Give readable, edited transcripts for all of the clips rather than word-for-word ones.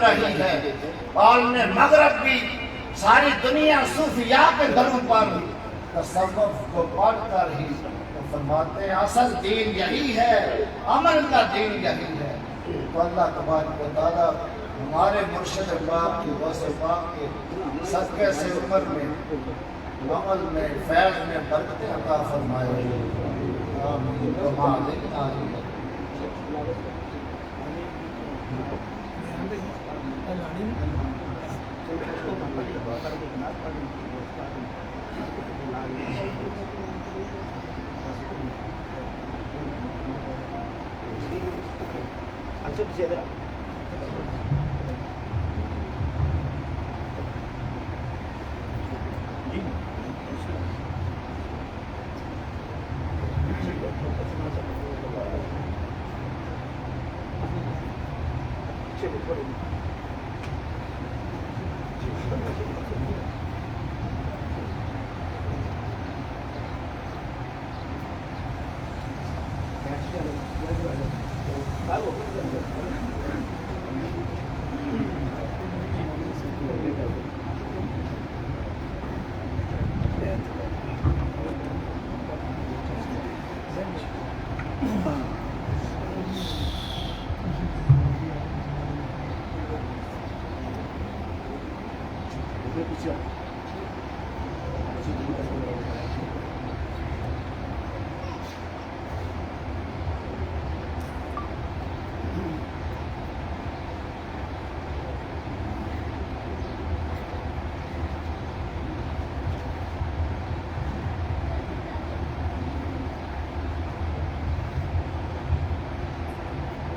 رہی ہے۔ عالم مغرب بھی ساری دنیا صوفیاء کے دروں پر تصوف کو پڑھ کر ہی فرماتے ہیں اصل دین یہی ہے، عمل کا دین یہی ہے۔ تو اللہ تبارک و تعالیٰ ہمارے مرشد پاک کی وصف پاک کے صدقے سے عمر میں، عمل میں، فیض میں برکتیں عطا فرمائے۔ آمین۔ آمین۔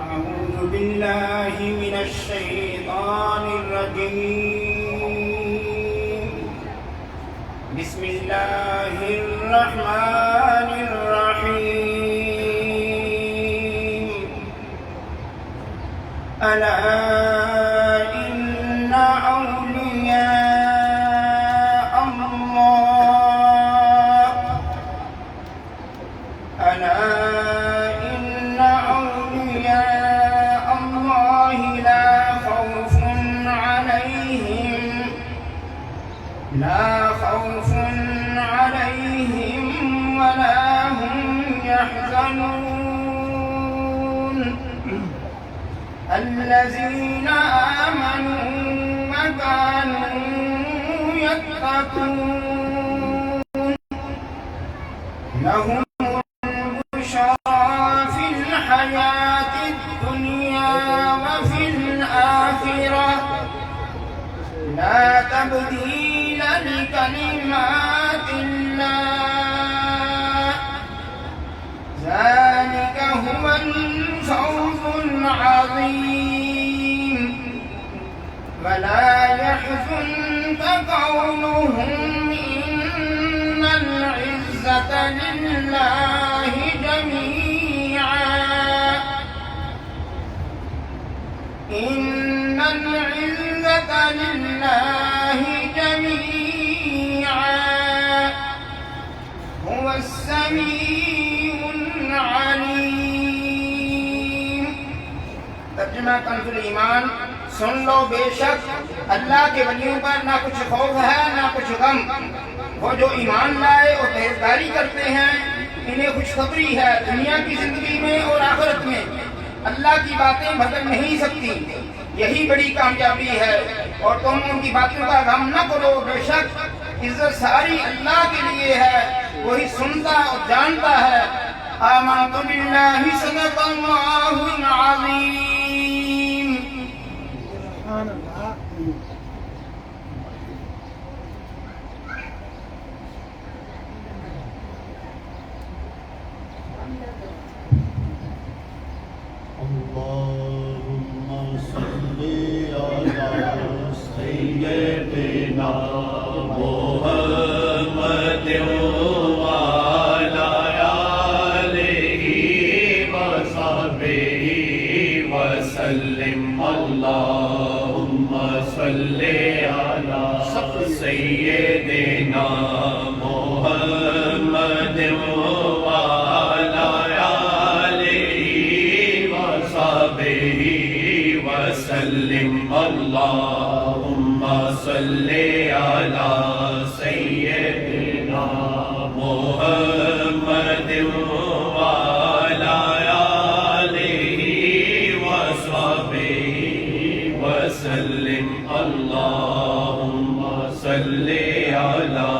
أعوذ بالله من الشيطان الرجيم. بسم الله الرحمن الرحيم. ألا إن أولياء الله ألا إن أولياء الله لا خوف عليهم ولا هم يحزنون. الذين آمنوا وكانوا يتقون لهم البشرى في الحياة الدنيا وفي الآخرة لا تبديل لكلمات الله ذلك هو الفوز العظيم. ولا يحزنك قولهم إن العزة لله جميعا إن العزة لله جميعا هو السميع العليم. ترجمہ کنز ایمان. سن لو بے شک اللہ کے ولیوں پر نہ کچھ خوف ہے نہ کچھ غم. وہ جو ایمان لائے اور پرہیزگاری کرتے ہیں انہیں خوشخبری ہے دنیا کی زندگی میں اور آخرت میں. اللہ کی باتیں بدل نہیں سکتی، یہی بڑی کامیابی ہے. اور تم ان کی باتوں کا غم نہ کرو، بے شک عزت ساری اللہ کے لیے ہے، وہی سنتا اور جانتا ہے. آمنت باللہ صدق اللہ العظیم. اللهم صل على سيدنا محمد وعلى آله وصحبه وسلم. اللهم صل على سيدنا محمد وعلى آله وصحبه وسلم. اللهم صل على سيدنا محمد وعلى آله وصحبه وسلم اللهم صل على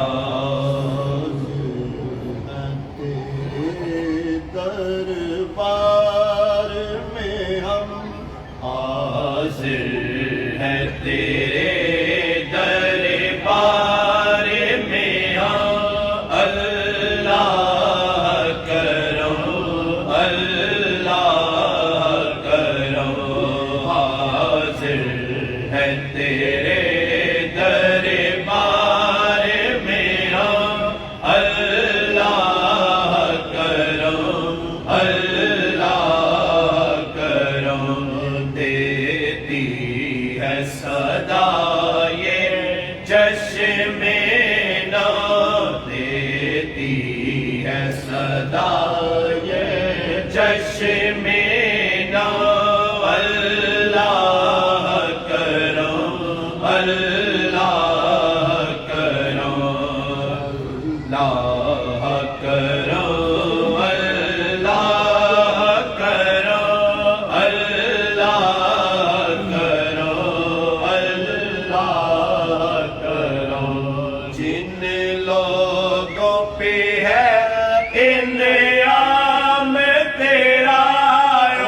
دربار میں ہم حاضر ہیں تیرے دربار میں ہم اللہ کرم حاضر ہیں تیرے دربار میں ہم اللہ کرم دیتی ہے صدا یہ چشم نو دیتی ہے صدا یہ چشم نو اللہ کرم اللہ کرم جن لوگوں پہ ہے انعام تیرا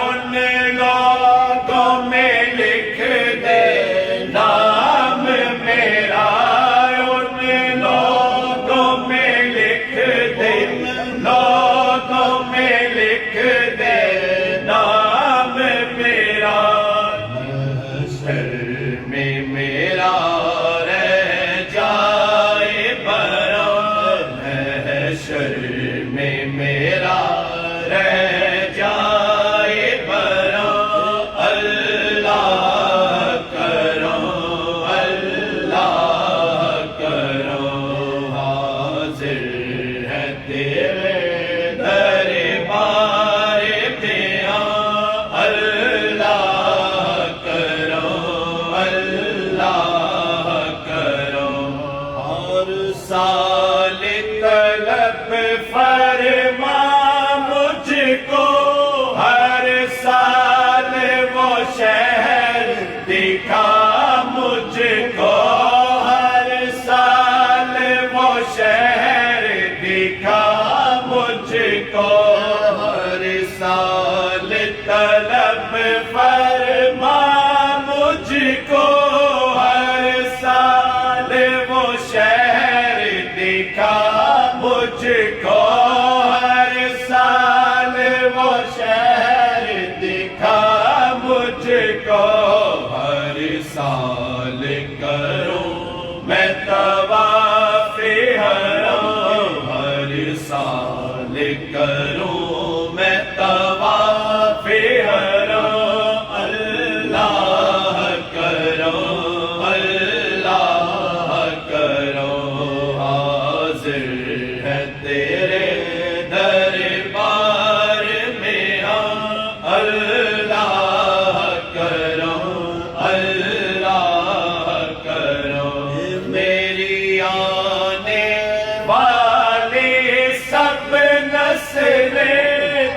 ان لوگوں میں لکھ دے نام میرا ان لوگوں میں لکھ دے لوگوں میں لکھ دے نام میرا محشر میں میرا محشر میں میرا رہ جائے برا اللہ کرم حاضر ہے تیرے دربار میں اللہ کرم ہر سال طلب فرما مجھ کو ہر سال وہ شہر دکھا مجھ کو ہر سال وہ شہر دکھا مجھ کو ہر سال طلب فرما مجھ کو ہر سال وہ شہر دکھا مجھ کو ہر سال وہ شہر دکھا مجھ کو ہر سال کروں میں طواف حرم ہر سال کروں میں طواف حرم اللہ کرم حاضر ہے تیرے دربار میں ہم اللہ کرم میری آنے والی سب نسلیں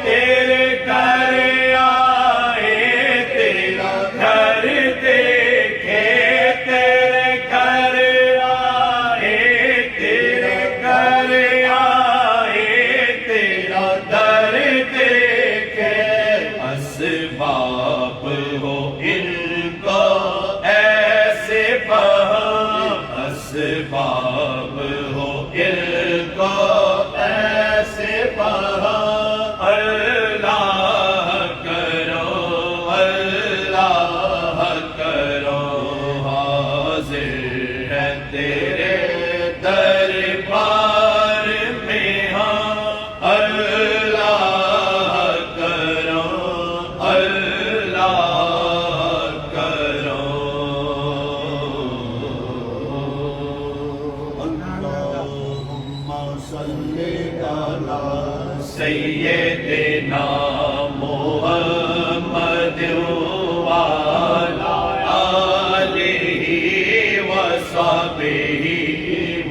تیرے گھر آئے تیرا گھر دیکھے تیرے گھر آئے تیرے گھر آئے تیرا در دیکھے اسباب ہو ان کو ایسے بہم اسباب ہو ان کو ایسے بہم اللہ کرو حاضر ہے تیرے دربار میں ہم اللہ کرو اللہم صلی علی سیدنا محمد وعلی وصحبه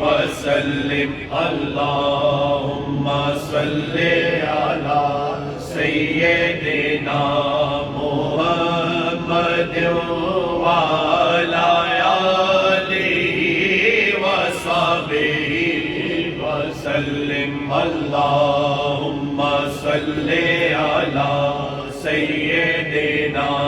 وسلم اللهم صل على سيدنا محمد وعلى آله وصحبه وسلم اللهم صل على سيدنا